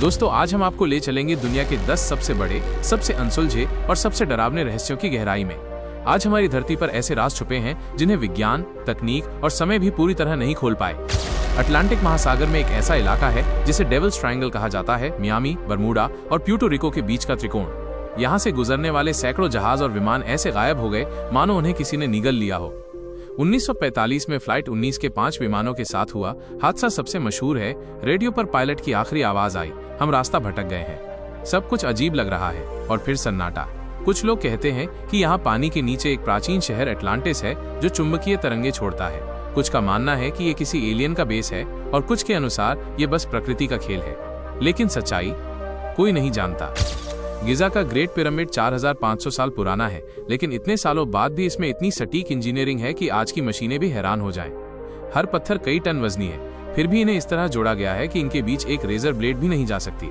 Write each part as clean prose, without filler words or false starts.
दोस्तों, आज हम आपको ले चलेंगे दुनिया के 10 सबसे बड़े, सबसे अनसुलझे और सबसे डरावने रहस्यों की गहराई में। आज हमारी धरती पर ऐसे राज छुपे हैं जिन्हें विज्ञान, तकनीक और समय भी पूरी तरह नहीं खोल पाए। अटलांटिक महासागर में एक ऐसा इलाका है जिसे डेविल्स ट्रायंगल कहा जाता है। मियामी, बरमूडा और प्यूर्टो रिको के बीच का त्रिकोण। यहाँ से गुजरने वाले सैकड़ों जहाज और विमान ऐसे गायब हो गए मानो उन्हें किसी ने निगल लिया हो। 1945 में फ्लाइट 19 के 5 विमानों के साथ हुआ हादसा सबसे मशहूर है। रेडियो पर पायलट की आखिरी आवाज आई, हम रास्ता भटक गए हैं। सब कुछ अजीब लग रहा है और फिर सन्नाटा। कुछ लोग कहते हैं कि यहाँ पानी के नीचे एक प्राचीन शहर एटलांटिस है जो चुंबकीय तरंगे छोड़ता है। कुछ का मानना है कि ये किसी एलियन का बेस है और कुछ के अनुसार ये बस प्रकृति का खेल है। लेकिन सच्चाई कोई नहीं जानता। गिजा का ग्रेट पिरामिड 4500 साल पुराना है, लेकिन इतने सालों बाद भी इसमें इतनी सटीक इंजीनियरिंग है कि आज की मशीनें भी हैरान हो जाएं। हर पत्थर कई टन वजनी है, फिर भी इन्हें इस तरह जोड़ा गया है कि इनके बीच एक रेजर ब्लेड भी नहीं जा सकती।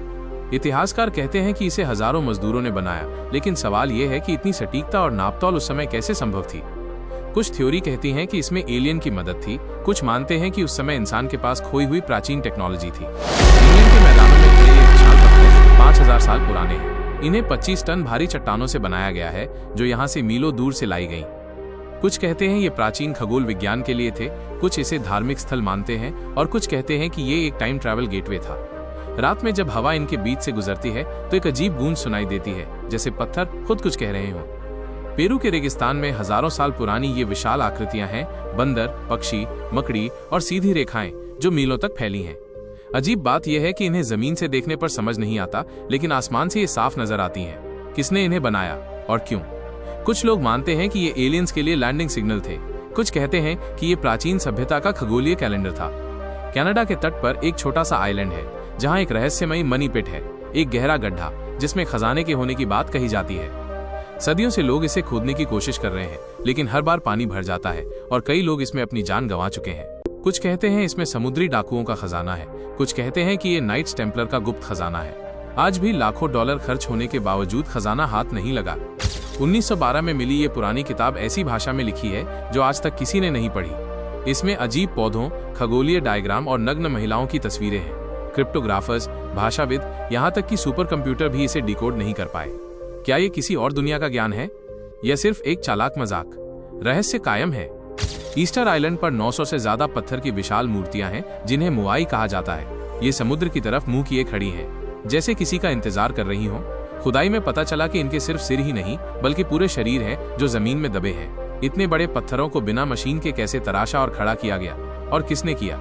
इतिहासकार कहते हैं कि इसे हजारों मजदूरों ने बनाया, लेकिन सवाल यह है कि इतनी सटीकता और नापतोल उस समय कैसे संभव थी। कुछ थ्योरी कहती हैं कि इसमें एलियन की मदद थी, कुछ मानते हैं कि उस समय इंसान के पास खोई हुई प्राचीन टेक्नोलॉजी थी। इंग्लैंड के मैदानों में खड़े ये विशाल पत्थर 5000 साल पुराने हैं। इन्हें 25 टन भारी चट्टानों से बनाया गया है जो यहाँ से मीलों दूर से लाई गईं। कुछ कहते हैं ये प्राचीन खगोल विज्ञान के लिए थे, कुछ इसे धार्मिक स्थल मानते हैं और कुछ कहते हैं कि ये एक टाइम ट्रैवल गेटवे था। रात में जब हवा इनके बीच से गुजरती है तो एक अजीब गूंज सुनाई देती है, जैसे पत्थर खुद कुछ कह रहे हों। पेरू के रेगिस्तान में हजारों साल पुरानी ये विशाल आकृतियां हैं, बंदर, पक्षी, मकड़ी और सीधी रेखाएं जो मीलों तक फैली हैं। अजीब बात यह है कि इन्हें जमीन से देखने पर समझ नहीं आता, लेकिन आसमान से ये साफ नजर आती हैं। किसने इन्हें बनाया और क्यों? कुछ लोग मानते हैं कि ये एलियंस के लिए लैंडिंग सिग्नल थे। कुछ कहते हैं कि ये प्राचीन सभ्यता का खगोलीय कैलेंडर था। कनाडा के तट पर एक छोटा सा आइलैंड है जहां एक रहस्यमयी मनी पिट है, एक गहरा गड्ढा जिसमें खजाने के होने की बात कही जाती है। सदियों से लोग इसे खोदने की कोशिश कर रहे हैं, लेकिन हर बार पानी भर जाता है और कई लोग इसमें अपनी जान गंवा चुके हैं। कुछ कहते हैं इसमें समुद्री डाकुओं का खजाना है, कुछ कहते हैं कि ये नाइट्स टेम्पलर का गुप्त खजाना है। आज भी लाखों डॉलर खर्च होने के बावजूद खजाना हाथ नहीं लगा। 1912 में मिली ये पुरानी किताब ऐसी भाषा में लिखी है जो आज तक किसी ने नहीं पढ़ी। इसमें अजीब पौधों, खगोलीय डायग्राम और नग्न महिलाओं की तस्वीरें हैं। क्रिप्टोग्राफर्स, भाषाविद, यहाँ तक कि सुपर कंप्यूटर भी इसे डिकोड नहीं कर पाए। क्या ये किसी और दुनिया का ज्ञान है या सिर्फ एक चालाक मजाक? रहस्य कायम है। ईस्टर आइलैंड पर 900 से ज्यादा पत्थर की विशाल मूर्तियां हैं जिन्हें मुआई कहा जाता है। ये समुद्र की तरफ मुंह किए खड़ी हैं, जैसे किसी का इंतजार कर रही हो। खुदाई में पता चला कि इनके सिर्फ सिर ही नहीं बल्कि पूरे शरीर हैं जो जमीन में दबे हैं। इतने बड़े पत्थरों को बिना मशीन के कैसे तराशा और खड़ा किया गया, और किसने किया?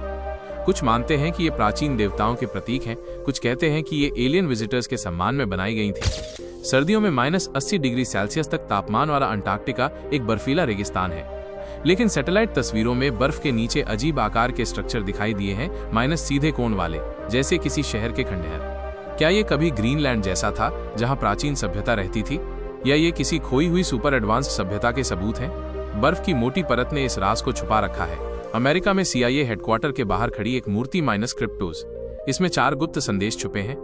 कुछ मानते हैं कि ये प्राचीन देवताओं के प्रतीक हैं, कुछ कहते हैं कि ये एलियन विजिटर्स के सम्मान में बनाई गई थी। सर्दियों में -80 डिग्री सेल्सियस तक तापमान वाला अंटार्कटिका एक बर्फीला रेगिस्तान है, लेकिन सैटेलाइट तस्वीरों में बर्फ के नीचे अजीब आकार के स्ट्रक्चर दिखाई दिए हैं, माइनस सीधे कोण वाले, जैसे किसी शहर के खंडहर। क्या ये कभी ग्रीनलैंड जैसा था जहां प्राचीन सभ्यता रहती थी, या ये किसी खोई हुई सुपर एडवांस्ड सभ्यता के सबूत हैं? बर्फ की मोटी परत ने इस राज को छुपा रखा है। अमेरिका में CIA हेडक्वार्टर के बाहर खड़ी एक मूर्ति माइनस क्रिप्टोज। इसमें 4 गुप्त संदेश छुपे हैं।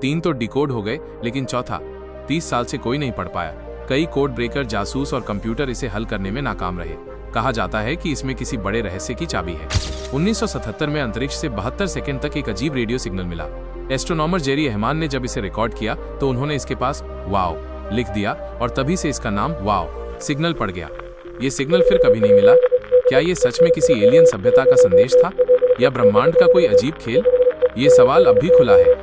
3 तो डिकोड हो गए, लेकिन चौथा 30 साल से कोई नहीं पढ़ पाया। कई कोड ब्रेकर, जासूस और कंप्यूटर इसे हल करने में नाकाम रहे। कहा जाता है कि इसमें किसी बड़े रहस्य की चाबी है। 1977 में अंतरिक्ष से 72 सेकंड तक एक अजीब रेडियो सिग्नल मिला। एस्ट्रोनॉमर जेरी रहमान ने जब इसे रिकॉर्ड किया तो उन्होंने इसके पास वाओ लिख दिया और तभी से इसका नाम वाओ सिग्नल पड़ गया। ये सिग्नल फिर कभी नहीं मिला। क्या ये सच में किसी एलियन सभ्यता का संदेश था या ब्रह्मांड का कोई अजीब खेल? ये सवाल अब भी खुला है।